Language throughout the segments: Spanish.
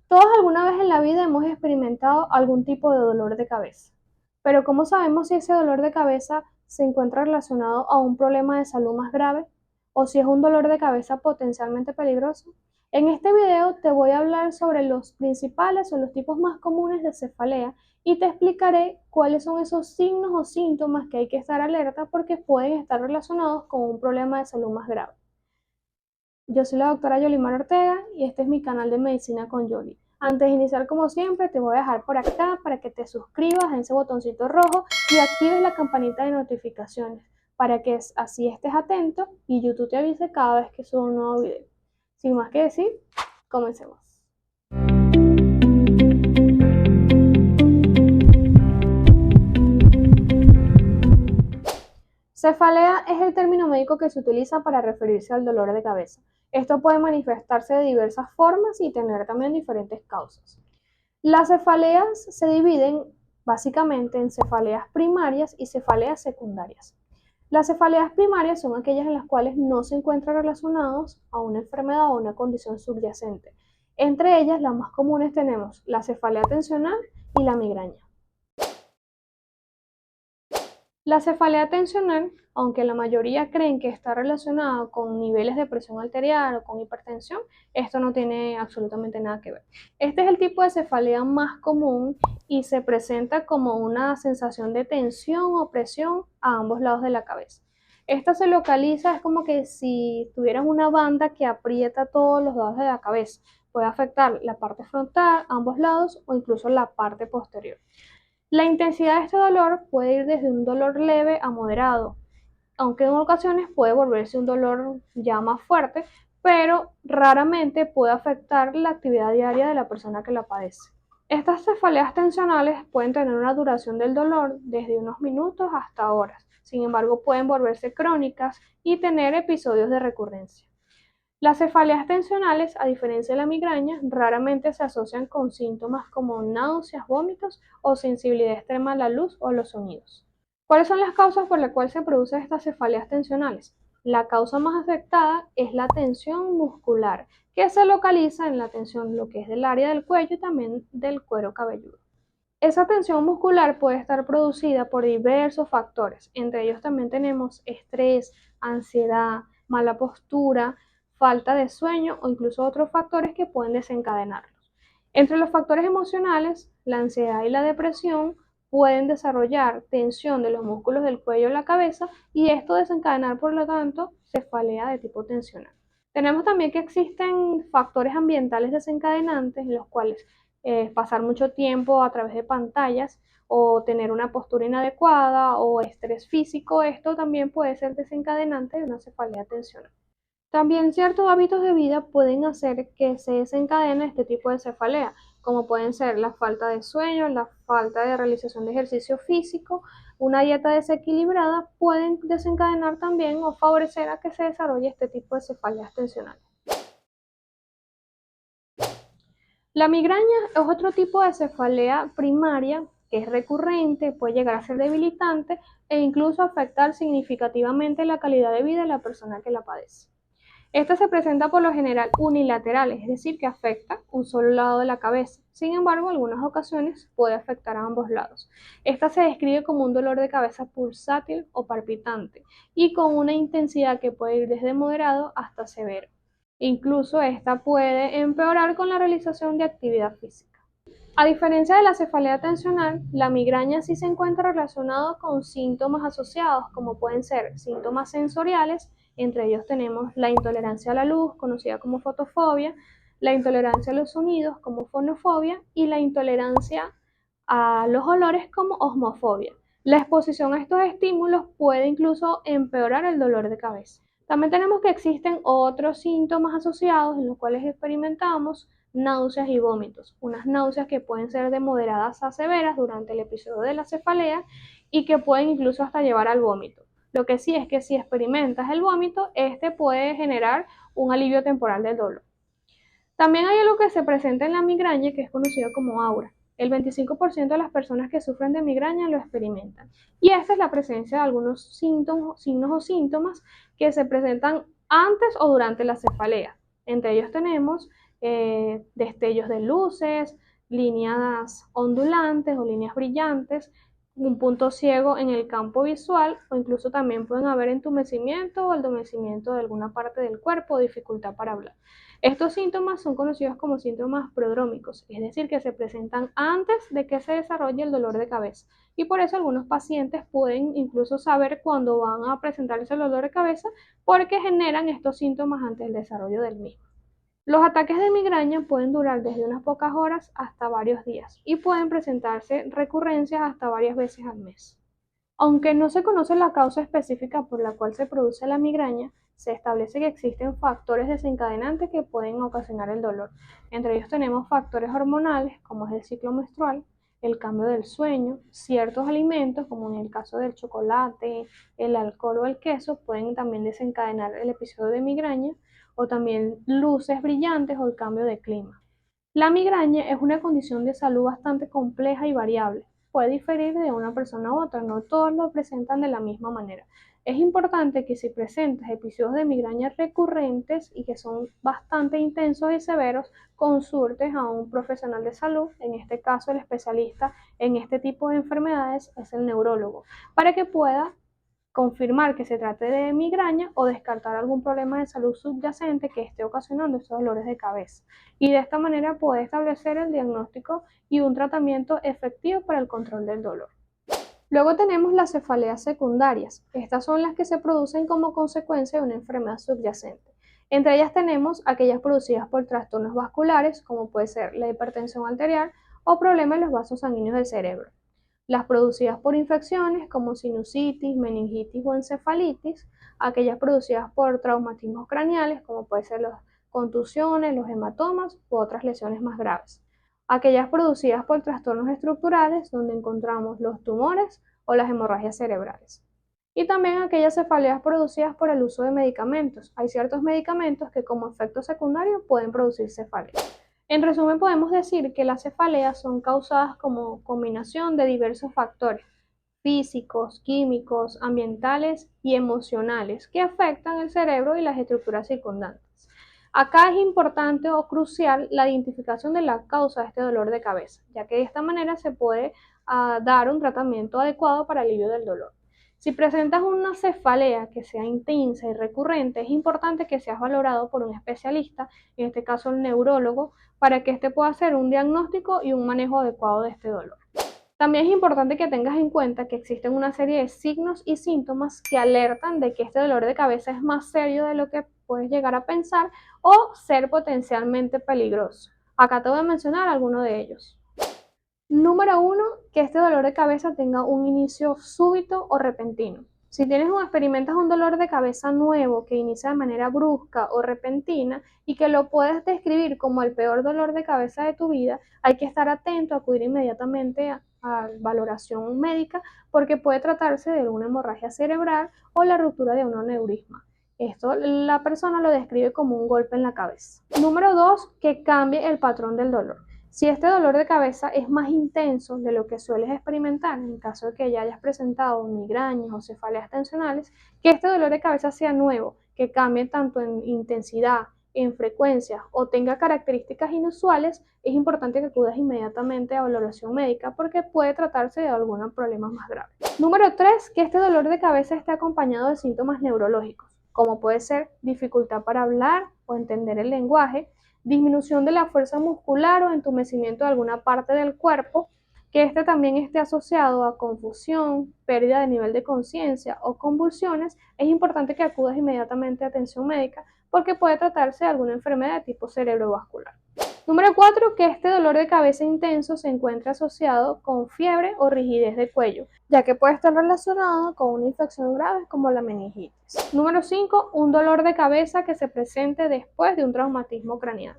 Todos alguna vez en la vida hemos experimentado algún tipo de dolor de cabeza, pero ¿cómo sabemos si ese dolor de cabeza se encuentra relacionado a un problema de salud más grave o si es un dolor de cabeza potencialmente peligroso? En este video te voy a hablar sobre los principales o los tipos más comunes de cefalea y te explicaré cuáles son esos signos o síntomas que hay que estar alerta porque pueden estar relacionados con un problema de salud más grave. Yo soy la doctora Yolimar Ortega y este es mi canal de Medicina con Yoli. Antes de iniciar, como siempre, te voy a dejar por acá para que te suscribas a ese botoncito rojo y actives la campanita de notificaciones para que así estés atento y YouTube te avise cada vez que subo un nuevo video. Sin más que decir, comencemos. Cefalea es el término médico que se utiliza para referirse al dolor de cabeza. Esto puede manifestarse de diversas formas y tener también diferentes causas. Las cefaleas se dividen básicamente en cefaleas primarias y cefaleas secundarias. Las cefaleas primarias son aquellas en las cuales no se encuentran relacionados a una enfermedad o una condición subyacente. Entre ellas, las más comunes tenemos la cefalea tensional y la migraña. La cefalea tensional, aunque la mayoría creen que está relacionada con niveles de presión arterial o con hipertensión, esto no tiene absolutamente nada que ver. Este es el tipo de cefalea más común y se presenta como una sensación de tensión o presión a ambos lados de la cabeza. Esta se localiza, es como que si tuvieras una banda que aprieta todos los lados de la cabeza. Puede afectar la parte frontal, ambos lados o incluso la parte posterior. La intensidad de este dolor puede ir desde un dolor leve a moderado, aunque en ocasiones puede volverse un dolor ya más fuerte, pero raramente puede afectar la actividad diaria de la persona que la padece. Estas cefaleas tensionales pueden tener una duración del dolor desde unos minutos hasta horas, sin embargo pueden volverse crónicas y tener episodios de recurrencia. Las cefaleas tensionales, a diferencia de la migraña, raramente se asocian con síntomas como náuseas, vómitos o sensibilidad extrema a la luz o a los sonidos. ¿Cuáles son las causas por las cuales se producen estas cefaleas tensionales? La causa más afectada es la tensión muscular, que se localiza en la tensión lo que es del área del cuello y también del cuero cabelludo. Esa tensión muscular puede estar producida por diversos factores, entre ellos también tenemos estrés, ansiedad, mala postura, falta de sueño o incluso otros factores que pueden desencadenarlos. Entre los factores emocionales, la ansiedad y la depresión pueden desarrollar tensión de los músculos del cuello y la cabeza y esto desencadenar por lo tanto cefalea de tipo tensional. Tenemos también que existen factores ambientales desencadenantes en los cuales pasar mucho tiempo a través de pantallas o tener una postura inadecuada o estrés físico, esto también puede ser desencadenante de una cefalea tensional. También ciertos hábitos de vida pueden hacer que se desencadene este tipo de cefalea, como pueden ser la falta de sueño, la falta de realización de ejercicio físico, una dieta desequilibrada, pueden desencadenar también o favorecer a que se desarrolle este tipo de cefaleas tensionales. La migraña es otro tipo de cefalea primaria que es recurrente, puede llegar a ser debilitante e incluso afectar significativamente la calidad de vida de la persona que la padece. Esta se presenta por lo general unilateral, es decir, que afecta un solo lado de la cabeza. Sin embargo, en algunas ocasiones puede afectar a ambos lados. Esta se describe como un dolor de cabeza pulsátil o palpitante y con una intensidad que puede ir desde moderado hasta severo. Incluso esta puede empeorar con la realización de actividad física. A diferencia de la cefalea tensional, la migraña sí se encuentra relacionada con síntomas asociados, como pueden ser síntomas sensoriales, entre ellos tenemos la intolerancia a la luz, conocida como fotofobia, la intolerancia a los sonidos, como fonofobia, y la intolerancia a los olores, como osmofobia. La exposición a estos estímulos puede incluso empeorar el dolor de cabeza. También tenemos que existen otros síntomas asociados en los cuales experimentamos náuseas y vómitos. Unas náuseas que pueden ser de moderadas a severas durante el episodio de la cefalea y que pueden incluso hasta llevar al vómito. Lo que sí es que si experimentas el vómito, este puede generar un alivio temporal del dolor. También hay algo que se presenta en la migraña que es conocido como aura. El 25% de las personas que sufren de migraña lo experimentan. Y esta es la presencia de algunos signos o síntomas que se presentan antes o durante la cefalea. Entre ellos tenemos destellos de luces, líneas ondulantes o líneas brillantes, un punto ciego en el campo visual, o incluso también pueden haber entumecimiento o adormecimiento de alguna parte del cuerpo o dificultad para hablar. Estos síntomas son conocidos como síntomas prodrómicos, es decir, que se presentan antes de que se desarrolle el dolor de cabeza. Y por eso algunos pacientes pueden incluso saber cuándo van a presentarse el dolor de cabeza porque generan estos síntomas antes del desarrollo del mismo. Los ataques de migraña pueden durar desde unas pocas horas hasta varios días y pueden presentarse recurrencias hasta varias veces al mes. Aunque no se conoce la causa específica por la cual se produce la migraña, se establece que existen factores desencadenantes que pueden ocasionar el dolor. Entre ellos tenemos factores hormonales, como es el ciclo menstrual, el cambio del sueño, ciertos alimentos, como en el caso del chocolate, el alcohol o el queso, pueden también desencadenar el episodio de migraña, o también luces brillantes o el cambio de clima. La migraña es una condición de salud bastante compleja y variable. Puede diferir de una persona a otra, no todos lo presentan de la misma manera. Es importante que si presentas episodios de migraña recurrentes y que son bastante intensos y severos, consultes a un profesional de salud, en este caso el especialista en este tipo de enfermedades es el neurólogo, para que pueda confirmar que se trate de migraña o descartar algún problema de salud subyacente que esté ocasionando estos dolores de cabeza. Y de esta manera puede establecer el diagnóstico y un tratamiento efectivo para el control del dolor. Luego tenemos las cefaleas secundarias. Estas son las que se producen como consecuencia de una enfermedad subyacente. Entre ellas tenemos aquellas producidas por trastornos vasculares, como puede ser la hipertensión arterial o problemas en los vasos sanguíneos del cerebro. Las producidas por infecciones como sinusitis, meningitis o encefalitis, aquellas producidas por traumatismos craneales como pueden ser las contusiones, los hematomas u otras lesiones más graves. Aquellas producidas por trastornos estructurales donde encontramos los tumores o las hemorragias cerebrales. Y también aquellas cefaleas producidas por el uso de medicamentos. Hay ciertos medicamentos que como efecto secundario pueden producir cefaleas. En resumen, podemos decir que las cefaleas son causadas como combinación de diversos factores físicos, químicos, ambientales y emocionales que afectan el cerebro y las estructuras circundantes. Acá es importante o crucial la identificación de la causa de este dolor de cabeza, ya que de esta manera se puede dar un tratamiento adecuado para el alivio del dolor. Si presentas una cefalea que sea intensa y recurrente, es importante que seas valorado por un especialista, en este caso el neurólogo, para que éste pueda hacer un diagnóstico y un manejo adecuado de este dolor. También es importante que tengas en cuenta que existen una serie de signos y síntomas que alertan de que este dolor de cabeza es más serio de lo que puedes llegar a pensar o ser potencialmente peligroso. Acá te voy a mencionar algunos de ellos. Número 1, que este dolor de cabeza tenga un inicio súbito o repentino. Si experimentas un dolor de cabeza nuevo que inicia de manera brusca o repentina y que lo puedes describir como el peor dolor de cabeza de tu vida, hay que estar atento a acudir inmediatamente a valoración médica porque puede tratarse de una hemorragia cerebral o la ruptura de un aneurisma. Esto la persona lo describe como un golpe en la cabeza. Número 2, que cambie el patrón del dolor. Si este dolor de cabeza es más intenso de lo que sueles experimentar, en caso de que ya hayas presentado migrañas o cefaleas tensionales, que este dolor de cabeza sea nuevo, que cambie tanto en intensidad, en frecuencia o tenga características inusuales, es importante que acudas inmediatamente a valoración médica porque puede tratarse de algún problema más grave. Número 3, que este dolor de cabeza esté acompañado de síntomas neurológicos, como puede ser dificultad para hablar o entender el lenguaje, disminución de la fuerza muscular o entumecimiento de alguna parte del cuerpo, que este también esté asociado a confusión, pérdida de nivel de conciencia o convulsiones, es importante que acudas inmediatamente a atención médica porque puede tratarse de alguna enfermedad de tipo cerebrovascular. Número 4, que este dolor de cabeza intenso se encuentre asociado con fiebre o rigidez de cuello, ya que puede estar relacionado con una infección grave como la meningitis. Número 5, un dolor de cabeza que se presente después de un traumatismo craneal.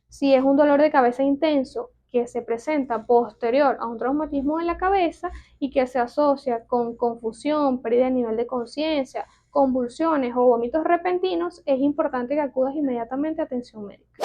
Si es un dolor de cabeza intenso que se presenta posterior a un traumatismo en la cabeza y que se asocia con confusión, pérdida de nivel de conciencia, convulsiones o vómitos repentinos, es importante que acudas inmediatamente a atención médica.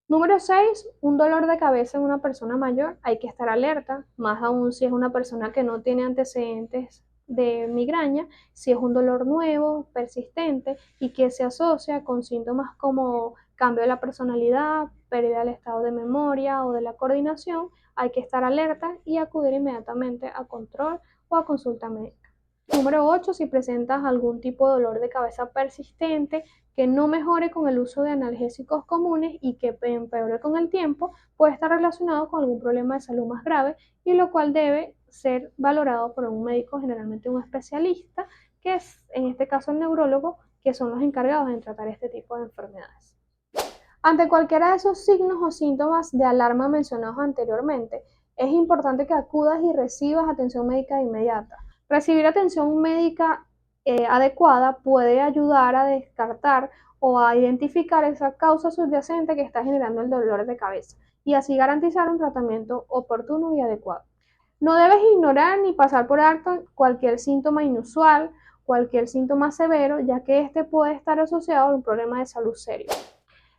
Número 6, un dolor de cabeza en una persona mayor. Hay que estar alerta, más aún si es una persona que no tiene antecedentes de migraña, si es un dolor nuevo, persistente y que se asocia con síntomas como cambio de la personalidad, pérdida del estado de memoria o de la coordinación, hay que estar alerta y acudir inmediatamente a control o a consulta médica. Número 8, si presentas algún tipo de dolor de cabeza persistente que no mejore con el uso de analgésicos comunes y que empeore con el tiempo, puede estar relacionado con algún problema de salud más grave y lo cual debe ser valorado por un médico, generalmente un especialista, que es en este caso el neurólogo, que son los encargados de tratar este tipo de enfermedades. Ante cualquiera de esos signos o síntomas de alarma mencionados anteriormente, es importante que acudas y recibas atención médica de inmediata. Recibir atención médica adecuada puede ayudar a descartar o a identificar esa causa subyacente que está generando el dolor de cabeza y así garantizar un tratamiento oportuno y adecuado. No debes ignorar ni pasar por alto cualquier síntoma inusual, cualquier síntoma severo, ya que este puede estar asociado a un problema de salud serio.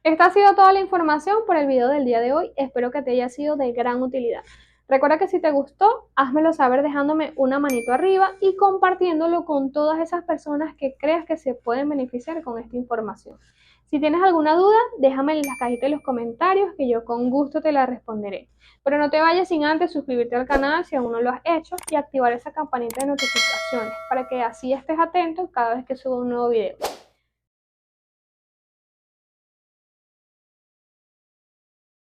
Esta ha sido toda la información por el video del día de hoy. Espero que te haya sido de gran utilidad. Recuerda que si te gustó, házmelo saber dejándome una manito arriba y compartiéndolo con todas esas personas que creas que se pueden beneficiar con esta información. Si tienes alguna duda, déjame en la cajita de los comentarios que yo con gusto te la responderé. Pero no te vayas sin antes suscribirte al canal si aún no lo has hecho y activar esa campanita de notificaciones para que así estés atento cada vez que suba un nuevo video.